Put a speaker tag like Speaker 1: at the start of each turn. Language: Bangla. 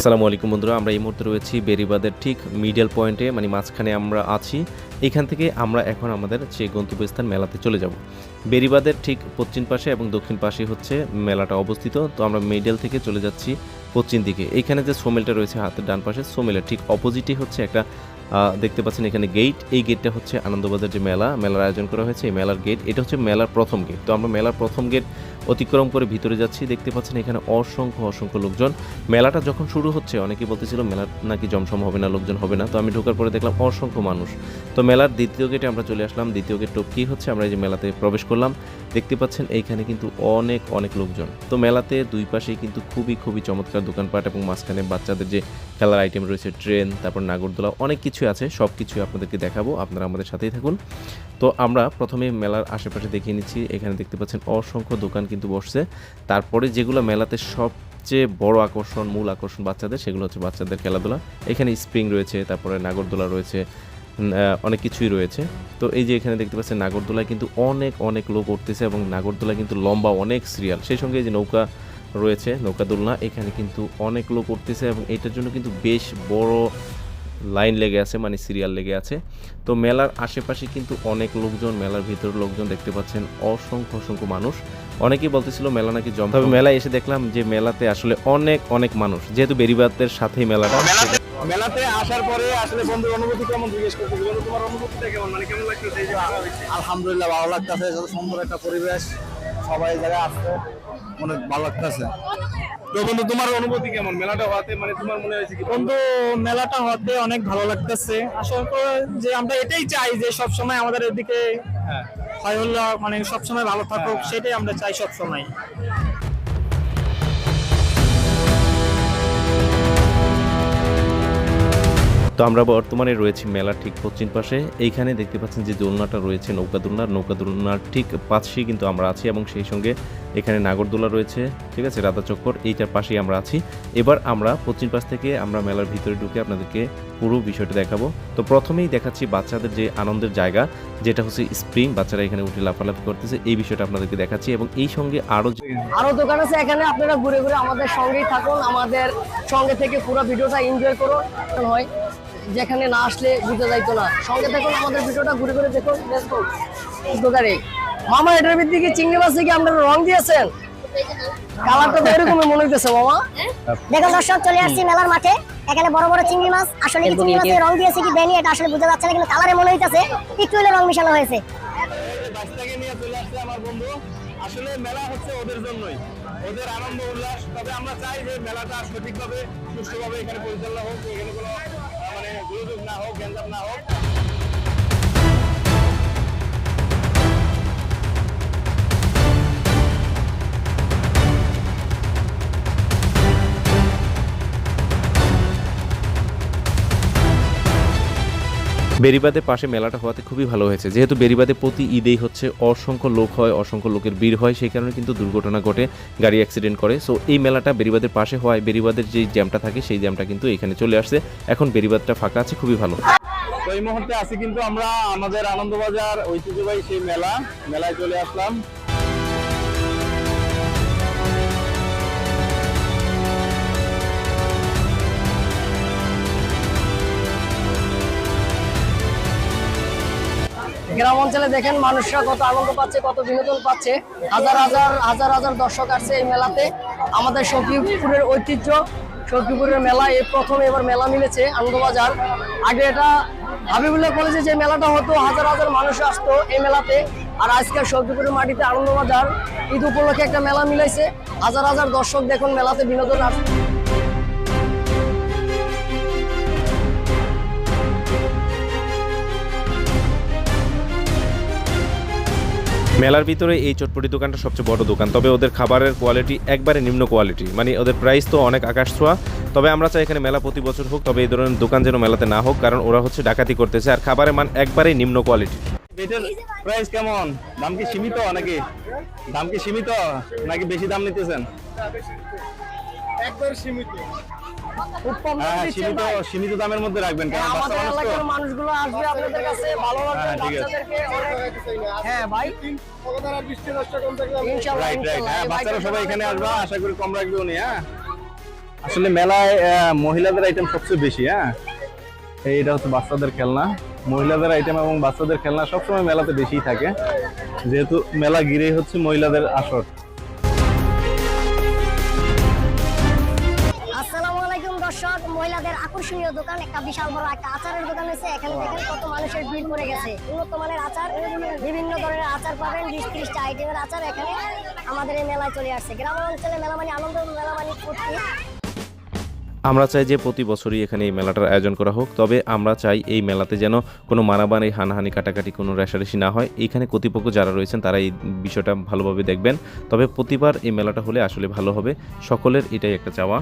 Speaker 1: আসসালামু আলাইকুম বন্ধুরা, আমরা এই মুহূর্তে রয়েছি বেরিবাদের ঠিক মিডল পয়েন্টে, মানে মাঝখানে আমরা আছি। এখান থেকে আমরা এখন আমাদের যে গন্তব্যস্থান মেলাতে চলে যাব। বেরিবাদের ঠিক পশ্চিম পাশে এবং দক্ষিণ পাশে হচ্ছে মেলাটা অবস্থিত। তো আমরা মিডল থেকে চলে যাচ্ছি পশ্চিম দিকে। এইখানে যে সোমেলটা রয়েছে হাতের ডান পাশে, সোমেলের ঠিক অপোজিটে হচ্ছে একটা দেখতে পাচ্ছেন এখানে গেট। এই গেটটা হচ্ছে আনন্দবাজার যে মেলার আয়োজন করা হয়েছে, এই মেলার গেট। এটা হচ্ছে মেলার প্রথম গেট। তো আমরা মেলার প্রথম গেট অতিক্রম করে ভিতরে যাচ্ছি। দেখতে পাচ্ছেন এখানে অসংখ্য লোকজন। মেলাটা যখন শুরু হচ্ছে অনেকেই বলতেছিল মেলা নাকি জমসম হবে না, লোকজন হবে না। তো আমি ঢোকার পরে দেখলাম অসংখ্য মানুষ। তো মেলার দ্বিতীয় গেটে আমরা চলে আসলাম। দ্বিতীয় গেট টপকিয়ে হচ্ছে আমরা এই যে মেলাতে প্রবেশ করলাম। দেখতে পাচ্ছেন এইখানে কিন্তু অনেক লোকজন। তো মেলাতে দুই পাশেই কিন্তু খুবই চমৎকার দোকানপাট এবং মাঝখানে বাচ্চাদের যে খেলার আইটেম রয়েছে, ট্রেন, তারপর নাগরদোলা, অনেক কিছু আছে। সব কিছুই আপনাদেরকে দেখাবো, আপনারা আমাদের সাথেই থাকুন। তো আমরা প্রথমে মেলার আশেপাশে দেখিয়ে নিচ্ছি। এখানে দেখতে পাচ্ছেন অসংখ্য দোকান কিন্তু বসছে। তারপরে যেগুলো মেলাতে সবচেয়ে বড় আকর্ষণ, মূল আকর্ষণ বাচ্চাদের, সেগুলো হচ্ছে বাচ্চাদের খেলাধুলা। এখানে স্প্রিং রয়েছে, তারপরে নাগরদোলা রয়েছে, অনেক কিছুই রয়েছে। তো এই যে এখানে দেখতে পাচ্ছেন নাগরদোলায় কিন্তু অনেক লোক উঠতেছে এবং নাগরদোলায় কিন্তু লম্বা অনেক সিরিয়াল। সেই সঙ্গে এই যে নৌকা রয়েছে, নৌকা দোলনা, এখানে কিন্তু অনেক লোক উঠতেছে এবং এটার জন্য কিন্তু বেশ বড় লাইন লেগে আছে, মানে সিরিয়াল লেগে আছে। তো মেলার আশেপাশে কিন্তু অনেক লোকজন, মেলার ভিতর লোকজন দেখতে পাচ্ছেন অসংখ্য মানুষ। অনেকেই বলতেছিল মেলা নাকি জম, তবে মেলায় এসে দেখলাম যে মেলাতে আসলে অনেক মানুষ, যেহেতু বেরিবাদের সাথেই মেলাটা।
Speaker 2: মেলাতে আসার পরে আসলে বন্ধুর অনুভূতি কেমন জিজ্ঞেস করতে গেল, তোমার অনুভূতিটা কেমন, মানে কেমন লাগতেছে এই যে মেলা হচ্ছে?
Speaker 3: আলহামদুলিল্লাহ ভালো লাগতেছে, যত সুন্দর একটা পরিবেশ, সবাই এই জায়গায় আসছে, অনেক ভালো লাগতেছে।
Speaker 2: তো বন্ধু তোমার অনুভূতি কেমন মেলাটা হওয়াতে, মানে তোমার মনে হয়েছে কি?
Speaker 4: বন্ধু মেলাটা হতে অনেক ভালো লাগতেছে। আসলে যে আমরা এটাই চাই যে সব সময় আমাদের এদিকে হয় হলো মানে সব সময় ভালো থাকুক, সেটাই আমরা চাই সব সময়।
Speaker 1: তো আমরা বর্তমানে রয়েছি মেলার ঠিক পশ্চিম পাশে। এইখানে দেখতে পাচ্ছেন যে দোলনাটা রয়েছে, নৌকা দোলনার ঠিক পাশেই কিন্তু আমরা আছি এবং সেই সঙ্গে এখানে নাগরদোলা রয়েছে, ঠিক আছে, রাধা চক্কর, এইটার পাশেই আমরা আছি। এবার আমরা পশ্চিম পাশ থেকে আমরা মেলার ভিতরে ঢুকে আপনাদেরকে পুরো বিষয়টা দেখাবো। তো প্রথমেই দেখাচ্ছি বাচ্চাদের যে আনন্দের জায়গা, যেটা হচ্ছে স্প্রিং, বাচ্চারা এখানে উঠে লাফালাফি করতেছে, এই বিষয়টা আপনাদেরকে দেখাচ্ছি। এবং এই সঙ্গে আরো
Speaker 5: দোকান আছে এখানে, আপনারা ঘুরে আমাদের সঙ্গেই থাকুন, আমাদের সঙ্গে থেকে পুরো ভিডিওটা এনজয় করুন। হয় যেখানে না আসলে বুঝতে যাইতো না, সঙ্গে থাকুন, আমাদের ভিডিওটা ঘুরে দেখুন। দোকানে মামা এটার ভিতরে কি চিংড়ি মাছ কি আপনারা রং দিয়েছেন? কালারটা তো এরকমই মনে হইতেছে মামা।
Speaker 6: দেখুন দর্শক, চলে আসছি মেলার মাঠে। এখানে বড় চিংড়ি মাছ, আসলে কি চিংড়ি মাছে রং দিয়েছে কি দেয়নি এটা আসলে বোঝা যাচ্ছে না, কিন্তু কালারে মনে হইতেছে একটু হলে রং মিশানো হয়েছে।
Speaker 2: বাচ্চাকে নিয়ে চলে আসছে আমার বন্ধু। আসলে মেলা হচ্ছে ওদের জন্যই, ওদের আনন্দ উল্লাস। তবে আমরা চাই যে মেলাটা সঠিকভাবে সুষ্ঠুভাবে এখানে পরিচালনা হোক, এখানে কোনো মানে গোলযোগ না হোক, গ্যাঞ্জাম না হোক।
Speaker 1: বেরিবাদের পাশে মেলাটা হওয়াতে খুবই ভালো হয়েছে। যেহেতু বেরিবাদে প্রতি ঈদেই হচ্ছে অসংখ্য লোক হয়, অসংখ্য লোকের ভিড় হয়, সেই কারণে কিন্তু দুর্ঘটনা ঘটে, গাড়ি অ্যাক্সিডেন্ট করে। সো এই মেলাটা বেরিবাদের পাশে হওয়ায় বেরিবাদের যে জ্যামটা থাকে সেই জ্যামটা কিন্তু এখানে চলে আসছে। এখন বেরিবাদটা ফাঁকা আছে, খুবই ভালো।
Speaker 2: তো এই মুহূর্তে আছি কিন্তু আমরা আমাদের আনন্দবাজার ঐতিহ্যবাহী সেই মেলায় চলে আসলাম।
Speaker 5: গ্রাম অঞ্চলে দেখেন মানুষরা কত আনন্দ পাচ্ছে, কত বিনোদন পাচ্ছে। হাজার দর্শক আসছে এই মেলাতে। আমাদের সখীপুরের ঐতিহ্য, সখীপুরের মেলা এই প্রথম এবার মেলা মিলেছে আনন্দবাজার। আগে এটা হাবিবুল্লাহ কলেজে যে মেলাটা হতো, হাজার মানুষ আসতো এই মেলাতে। আর আজকে সখীপুরের মাটিতে আনন্দবাজার ঈদ উপলক্ষে একটা মেলা মিলাইছে। হাজার দর্শক দেখুন মেলাতে বিনোদন আসছে।
Speaker 1: মেলার ভিতরে এই চটপটি দোকানটা সবচেয়ে বড় দোকান, তবে ওদের খাবারের কোয়ালিটি একবারে নিম্ন কোয়ালিটি, মানে ওদের প্রাইস তো অনেক আকাশ ছোঁয়া। তবে আমরা চাই এখানে মেলা প্রতি বছর হোক, তবে এই ধরনের দোকান যেন মেলাতে না হোক, কারণ ওরা হচ্ছে ডাকাতি করতেছে আর খাবারের মান একবারে নিম্ন কোয়ালিটি।
Speaker 2: এটার প্রাইস কেমন? দাম কি সীমিত নাকি বেশি দাম নিতেছেন?
Speaker 5: একবার সীমিত।
Speaker 2: সীমিত দামের মধ্যে রাখবেন, কারণ
Speaker 5: আমাদের এলাকার মানুষগুলো আসবে আপনাদের কাছে, ভালো লাগবে বাচ্চাদেরকে। হ্যাঁ ভাই, ইনশাআল্লাহ
Speaker 2: রাইট। হ্যাঁ, বাচ্চারা সবাই এখানে আসবে, আশা করি কম রাখবে উনি। হ্যাঁ আসলে মেলায় মহিলাদের আইটেম সবচেয়ে বেশি। হ্যাঁ, এইটা হচ্ছে বাচ্চাদের খেলনা, মহিলাদের আইটেম এবং বাচ্চাদের খেলনা সবসময় মেলাতে বেশিই থাকে, যেহেতু মেলা ঘিরেই হচ্ছে মহিলাদের আসর।
Speaker 6: আসসালামু আলাইকুম দর্শক, মহিলাদের আকর্ষণীয় দোকান, একটা বিশাল বড় একটা আচারের দোকান হয়েছে। এখানে দেখেন কত মানুষের ভিড় পড়ে গেছে। উন্নত মানের আচার, বিভিন্ন ধরনের আচার পাবেন, 20-30টা আইটেমের আচার এখানে আমাদের এই মেলায় চলে আসছে। গ্রাম অঞ্চলে মেলা মানে আনন্দ, মেলা মানে ফুর্তি।
Speaker 1: আমরা চাই যে প্রতি বছরই এখানে এই মেলাটার আয়োজন করা হোক, তবে আমরা চাই এই মেলাতে যেন কোনো মারামারি, হানাহানি, কাটাকাটি, কোনো রেষারেষি না হয়। এইখানে কর্তৃপক্ষ যারা রয়েছেন তারা এই বিষয়টা ভালোভাবে দেখবেন। তবে প্রতিবার এই মেলাটা হলে আসলে ভালো হবে, সকলের এটাই একটা চাওয়া।